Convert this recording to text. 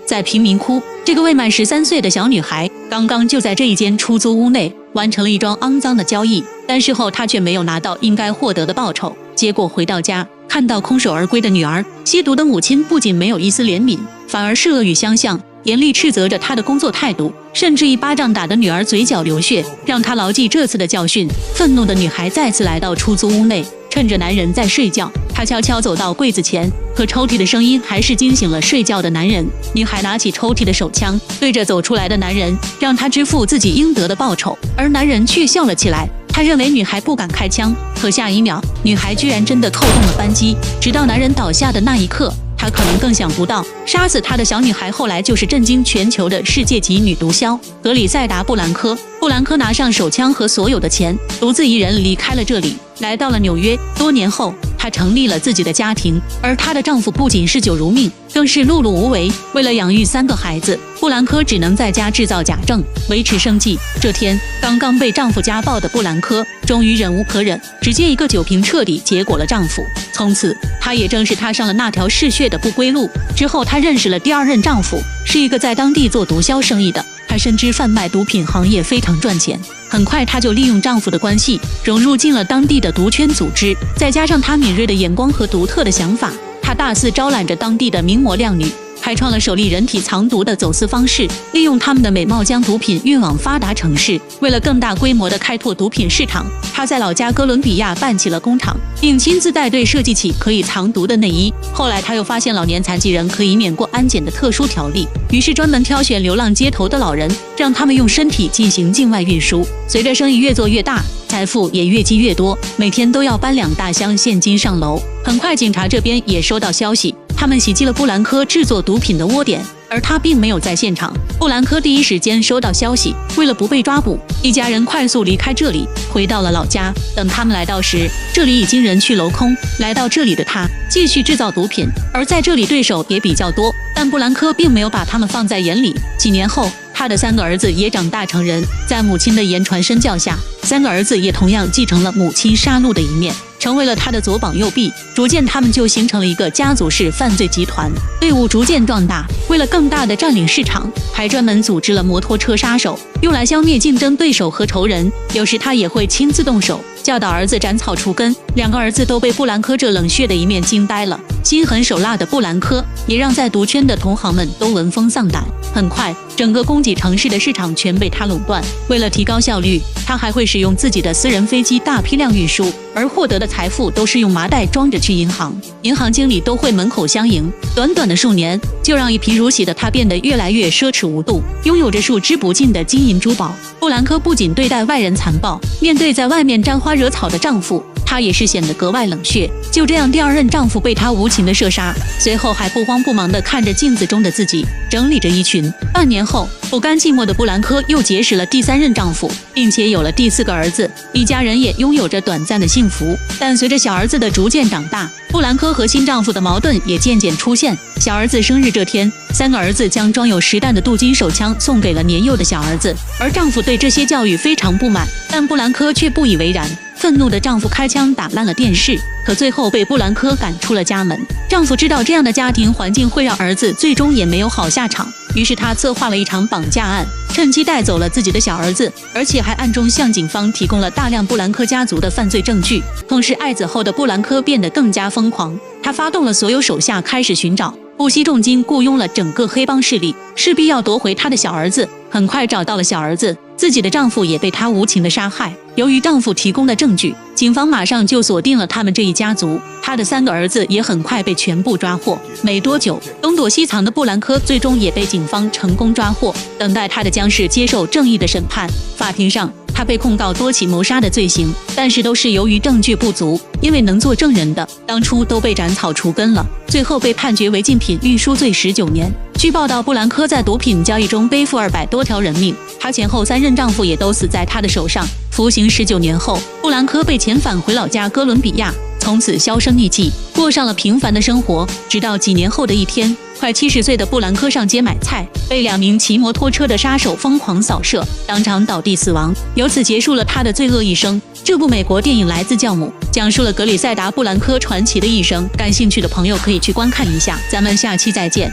在贫民窟，这个未满13岁的小女孩刚刚就在这一间出租屋内完成了一桩肮脏的交易，但事后她却没有拿到应该获得的报酬。结果回到家，看到空手而归的女儿，吸毒的母亲不仅没有一丝怜悯，反而是恶语相向，严厉斥责着她的工作态度，甚至一巴掌打得女儿嘴角流血，让她牢记这次的教训。愤怒的女孩再次来到出租屋内，趁着男人在睡觉，她悄悄走到柜子前，可抽屉的声音还是惊醒了睡觉的男人。女孩拿起抽屉的手枪，对着走出来的男人，让他支付自己应得的报酬，而男人却笑了起来。他认为女孩不敢开枪，可下一秒，女孩居然真的扣动了扳机。直到男人倒下的那一刻，他可能更想不到，杀死他的小女孩后来就是震惊全球的世界级女毒枭格里赛达·布兰科。布兰科拿上手枪和所有的钱，独自一人离开了这里，来到了纽约。多年后，她成立了自己的家庭，而她的丈夫不仅嗜酒如命，更是碌碌无为。为了养育3个孩子，布兰科只能在家制造假证，维持生计。这天，刚刚被丈夫家暴的布兰科终于忍无可忍，直接一个酒瓶彻底结果了丈夫。从此，她也正式踏上了那条嗜血的不归路。之后，她认识了第2任丈夫，是一个在当地做毒枭生意的。她深知贩卖毒品行业非常赚钱，很快她就利用丈夫的关系融入进了当地的毒圈组织，再加上她敏锐的眼光和独特的想法，她大肆招揽着当地的名模靓女，开创了首例人体藏毒的走私方式，利用他们的美貌将毒品运往发达城市。为了更大规模的开拓毒品市场，她在老家哥伦比亚办起了工厂，并亲自带队设计起可以藏毒的内衣。后来她又发现老年残疾人可以免过安检的特殊条例，于是专门挑选流浪街头的老人，让他们用身体进行境外运输。随着生意越做越大，财富也越积越多，每天都要搬2大箱现金上楼。很快警察这边也收到消息，他们袭击了布兰科制作毒品的窝点，而他并没有在现场。布兰科第一时间收到消息，为了不被抓捕，一家人快速离开这里，回到了老家。等他们来到时，这里已经人去楼空。来到这里的他继续制造毒品，而在这里对手也比较多，但布兰科并没有把他们放在眼里。几年后，他的3个儿子也长大成人，在母亲的言传身教下，3个儿子也同样继承了母亲杀戮的一面，成为了他的左膀右臂。逐渐他们就形成了一个家族式犯罪集团，队伍逐渐壮大。为了更大的占领市场，还专门组织了摩托车杀手，用来消灭竞争对手和仇人。有时他也会亲自动手，教导儿子斩草除根。2个儿子都被布兰科这冷血的一面惊呆了。心狠手辣的布兰科也让在毒圈的同行们都闻风丧胆。很快，整个供给城市的市场全被他垄断。为了提高效率，他还会使用自己的私人飞机大批量运输，而获得的财富都是用麻袋装着去银行，银行经理都会门口相迎。短短的数年，就让一贫如洗的他变得越来越奢侈无度，拥有着数之不尽的金银珠宝。布兰科不仅对待外人残暴，面对在外面沾花惹草的丈夫，她也是显得格外冷血。就这样，第2任丈夫被她无情的射杀，随后还不慌不忙地看着镜子中的自己，整理着衣裙。半年后，不甘寂寞的布兰科又结识了第3任丈夫，并且有了第4个儿子，一家人也拥有着短暂的幸福。但随着小儿子的逐渐长大，布兰科和新丈夫的矛盾也渐渐出现。小儿子生日这天，3个儿子将装有10弹的镀金手枪送给了年幼的小儿子，而丈夫对这些教育非常不满，但布兰科却不以为然。愤怒的丈夫开枪打烂了电视，可最后被布兰科赶出了家门。丈夫知道这样的家庭环境会让儿子最终也没有好下场，于是他策划了一场绑架案，趁机带走了自己的小儿子，而且还暗中向警方提供了大量布兰科家族的犯罪证据。同时，爱子后的布兰科变得更加疯狂，他发动了所有手下开始寻找，不惜重金雇佣了整个黑帮势力，势必要夺回他的小儿子。很快找到了小儿子，自己的丈夫也被他无情的杀害。由于丈夫提供的证据，警方马上就锁定了他们这一家族。他的3个儿子也很快被全部抓获。没多久，东躲西藏的布兰科最终也被警方成功抓获，等待他的将是接受正义的审判。法庭上，他被控告多起谋杀的罪行，但是都是由于证据不足，因为能做证人的当初都被斩草除根了，最后被判决违禁品运输罪19年。据报道，布兰科在毒品交易中背负200多条人命，她前后3任丈夫也都死在她的手上。服刑19年后，布兰科被遣返回老家哥伦比亚，从此销声匿迹，过上了平凡的生活。直到几年后的一天，快70岁的布兰科上街买菜，被2名骑摩托车的杀手疯狂扫射，当场倒地死亡，由此结束了他的罪恶一生。这部美国电影《来自教母》讲述了格里赛达·布兰科传奇的一生，感兴趣的朋友可以去观看一下。咱们下期再见。